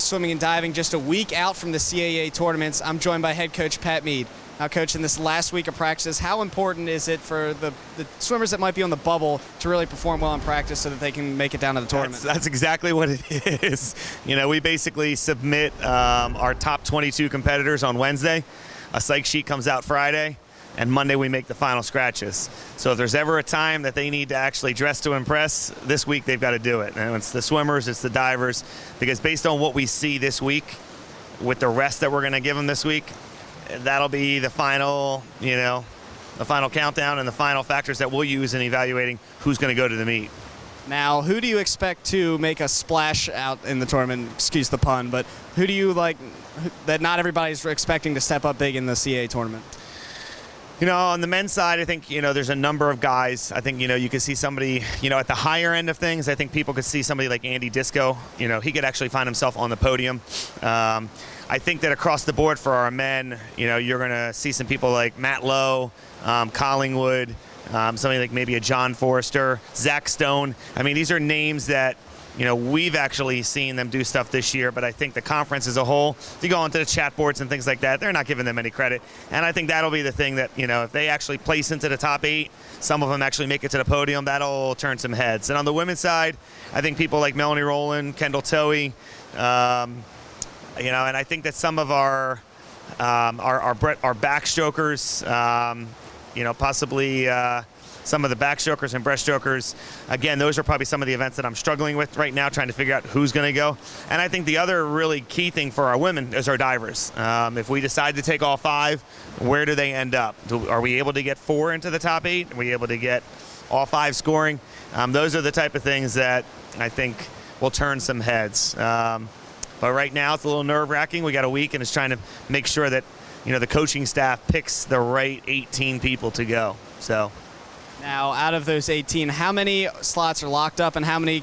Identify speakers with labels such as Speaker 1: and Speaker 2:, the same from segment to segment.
Speaker 1: Swimming and Diving, just a week out from the CAA tournaments. I'm joined by head coach Pat Mead. Now, Coach, in this last week of practice, how important is it for the swimmers that might be on the bubble to really perform well in practice so that they can make it down to the tournament?
Speaker 2: That's exactly what it is. You know, we basically submit our top 22 competitors on Wednesday. A psych sheet comes out Friday, and Monday we make the final scratches. So if there's ever a time that they need to actually dress to impress, this week they've got to do it. And it's the swimmers, it's the divers, because based on what we see this week, with the rest that we're going to give them this week, that'll be the final, the final countdown and the final factors that we'll use in evaluating who's going to go to the meet.
Speaker 1: Now, who do you expect to make a splash out in the tournament? Excuse the pun, but who do you like that not everybody's expecting to step up big in the CAA tournament?
Speaker 2: On the men's side, I think, there's a number of guys. I think, you could see somebody, at the higher end of things. I think people could see somebody like Andy Disco. He could actually find himself on the podium. I think that across the board for our men, you're going to see some people like Matt Lowe, Collingwood, somebody like maybe a John Forrester, Zach Stone. I mean, these are names that, we've actually seen them do stuff this year, but I think the conference as a whole, if you go onto the chat boards and things like that, they're not giving them any credit. And I think that'll be the thing that, if they actually place into the top 8, some of them actually make it to the podium, that'll turn some heads. And on the women's side, I think people like Melanie Rowland, Kendall Towie, and I think that some of our backstrokers, possibly some of the backstrokers and breaststrokers, again, those are probably some of the events that I'm struggling with right now, trying to figure out who's going to go. And I think the other really key thing for our women is our divers. If we decide to take all 5, where do they end up? Are we able to get 4 into the top 8? Are we able to get all 5 scoring? Those are the type of things that I think will turn some heads. But right now it's a little nerve-wracking. We got a week, and it's trying to make sure that the coaching staff picks the right 18 people to go. So
Speaker 1: now, out of those 18, how many slots are locked up, and how many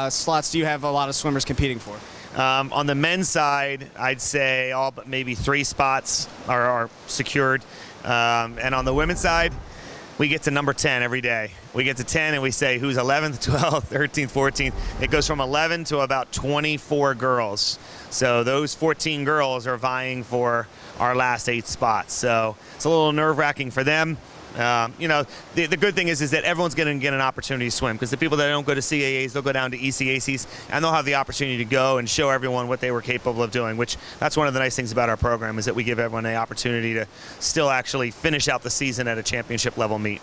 Speaker 1: slots do you have a lot of swimmers competing for?
Speaker 2: On the men's side, I'd say all but maybe 3 spots are secured, and on the women's side, we get to number 10 every day. We get to 10 and we say who's 11th, 12th, 13th, 14th. It goes from 11 to about 24 girls. So those 14 girls are vying for our last 8 spots. So it's a little nerve-wracking for them. The good thing is that everyone's going to get an opportunity to swim, because the people that don't go to CAAs, they'll go down to ECACs, and they'll have the opportunity to go and show everyone what they were capable of doing, which that's one of the nice things about our program, is that we give everyone the opportunity to still actually finish out the season at a championship level meet.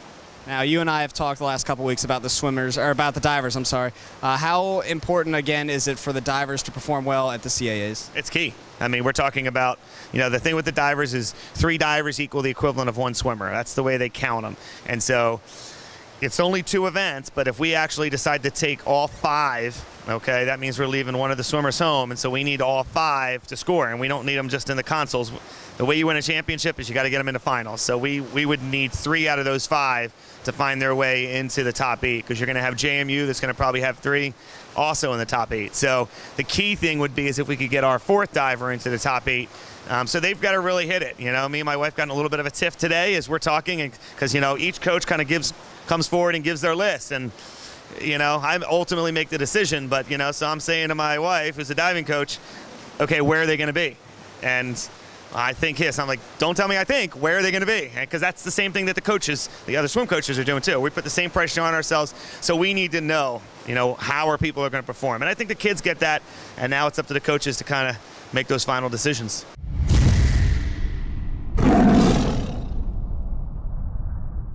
Speaker 1: Now, you and I have talked the last couple weeks about about the divers, I'm sorry. How important, again, is it for the divers to perform well at the CAAs?
Speaker 2: It's key. I mean, we're talking about, the thing with the divers is 3 divers equal the equivalent of 1 swimmer. That's the way they count them. And so it's only 2 events, but if we actually decide to take all 5, okay, that means we're leaving one of the swimmers home, and so we need all 5 to score, and we don't need them just in the consoles. The way you win a championship is you got to get them into finals. So we would need 3 out of those 5 to find their way into the top 8, because you're going to have JMU that's going to probably have 3 also in the top 8. So the key thing would be is if we could get our 4th diver into the top 8. So they've got to really hit it. Me and my wife got in a little bit of a tiff today as we're talking, and because each coach kind of comes forward and gives their list, and I ultimately make the decision. But so I'm saying to my wife, who's a diving coach, okay, where are they going to be? And I think yes. I'm like, don't tell me I think. Where are they going to be? Because that's the same thing that the other swim coaches are doing too. We put the same pressure on ourselves, so we need to know, how our people are going to perform. And I think the kids get that, and now it's up to the coaches to kind of make those final decisions.